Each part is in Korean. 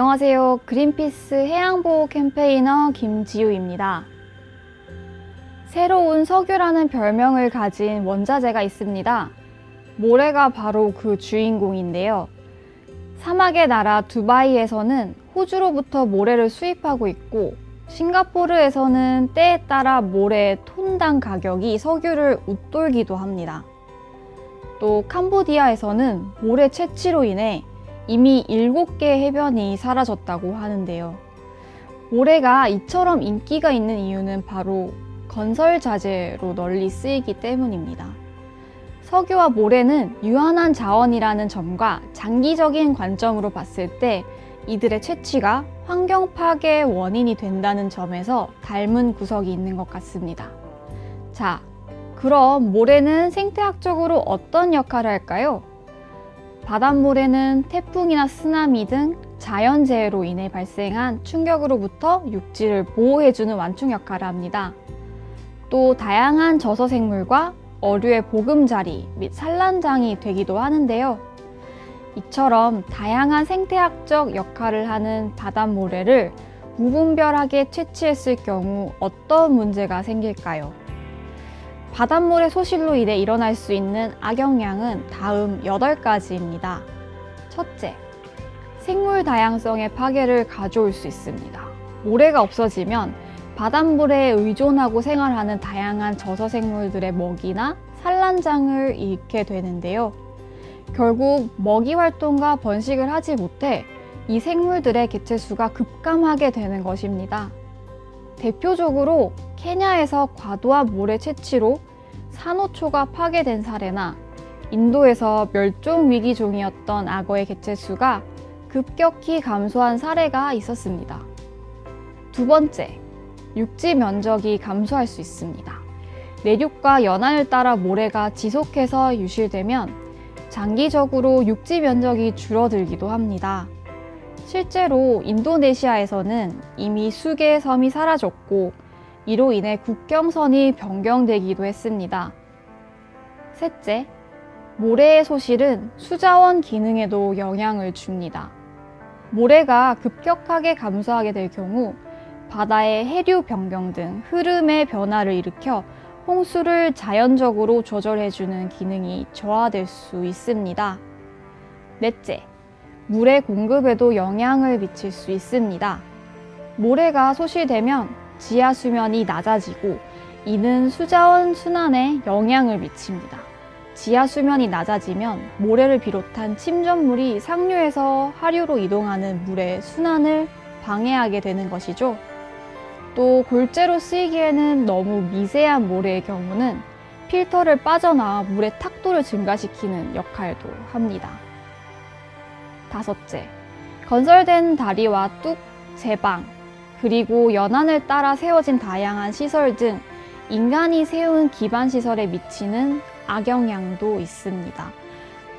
안녕하세요. 그린피스 해양보호 캠페이너 김지우입니다. 새로운 석유라는 별명을 가진 원자재가 있습니다. 모래가 바로 그 주인공인데요. 사막의 나라 두바이에서는 호주로부터 모래를 수입하고 있고, 싱가포르에서는 때에 따라 모래 톤당 가격이 석유를 웃돌기도 합니다. 또 캄보디아에서는 모래 채취로 인해 이미 7개 해변이 사라졌다고 하는데요. 모래가 이처럼 인기가 있는 이유는 바로 건설 자재로 널리 쓰이기 때문입니다. 석유와 모래는 유한한 자원이라는 점과 장기적인 관점으로 봤을 때 이들의 채취가 환경 파괴의 원인이 된다는 점에서 닮은 구석이 있는 것 같습니다. 자, 그럼 모래는 생태학적으로 어떤 역할을 할까요? 바닷모래는 태풍이나 쓰나미 등 자연재해로 인해 발생한 충격으로부터 육지를 보호해주는 완충 역할을 합니다. 또 다양한 저서생물과 어류의 보금자리 및 산란장이 되기도 하는데요. 이처럼 다양한 생태학적 역할을 하는 바닷모래를 무분별하게 채취했을 경우 어떤 문제가 생길까요? 바닷모래 소실로 인해 일어날 수 있는 악영향은 다음 8가지입니다. 첫째, 생물 다양성의 파괴를 가져올 수 있습니다. 모래가 없어지면 바닷모래에 의존하고 생활하는 다양한 저서생물들의 먹이나 산란장을 잃게 되는데요. 결국 먹이 활동과 번식을 하지 못해 이 생물들의 개체수가 급감하게 되는 것입니다. 대표적으로 케냐에서 과도한 모래 채취로 산호초가 파괴된 사례나 인도에서 멸종 위기종이었던 악어의 개체수가 급격히 감소한 사례가 있었습니다. 두 번째, 육지 면적이 감소할 수 있습니다. 내륙과 연안을 따라 모래가 지속해서 유실되면 장기적으로 육지 면적이 줄어들기도 합니다. 실제로 인도네시아에서는 이미 수개의 섬이 사라졌고, 이로 인해 국경선이 변경되기도 했습니다. 셋째, 모래의 소실은 수자원 기능에도 영향을 줍니다. 모래가 급격하게 감소하게 될 경우 바다의 해류 변경 등 흐름의 변화를 일으켜 홍수를 자연적으로 조절해주는 기능이 저하될 수 있습니다. 넷째, 물의 공급에도 영향을 미칠 수 있습니다. 모래가 소실되면 지하 수면이 낮아지고 이는 수자원 순환에 영향을 미칩니다. 지하 수면이 낮아지면 모래를 비롯한 침전물이 상류에서 하류로 이동하는 물의 순환을 방해하게 되는 것이죠. 또 골재로 쓰이기에는 너무 미세한 모래의 경우는 필터를 빠져나와 물의 탁도를 증가시키는 역할도 합니다. 다섯째, 건설된 다리와 뚝, 제방, 그리고 연안을 따라 세워진 다양한 시설 등 인간이 세운 기반시설에 미치는 악영향도 있습니다.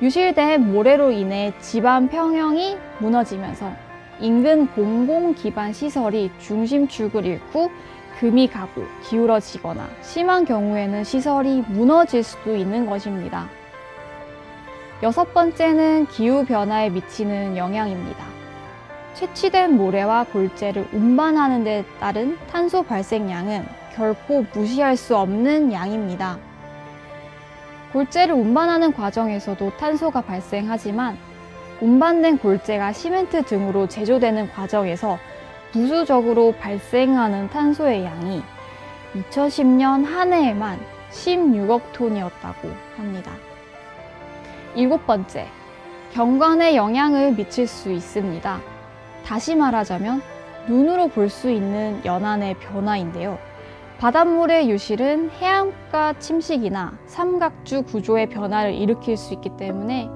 유실된 모래로 인해 지반 평형이 무너지면서 인근 공공기반시설이 중심축을 잃고 금이 가고 기울어지거나 심한 경우에는 시설이 무너질 수도 있는 것입니다. 여섯 번째는 기후변화에 미치는 영향입니다. 채취된 모래와 골재를 운반하는 데 따른 탄소 발생량은 결코 무시할 수 없는 양입니다. 골재를 운반하는 과정에서도 탄소가 발생하지만 운반된 골재가 시멘트 등으로 제조되는 과정에서 부수적으로 발생하는 탄소의 양이 2010년 한 해에만 16억 톤이었다고 합니다. 일곱 번째, 경관에 영향을 미칠 수 있습니다. 다시 말하자면 눈으로 볼 수 있는 연안의 변화인데요. 바닷물의 유실은 해안가 침식이나 삼각주 구조의 변화를 일으킬 수 있기 때문에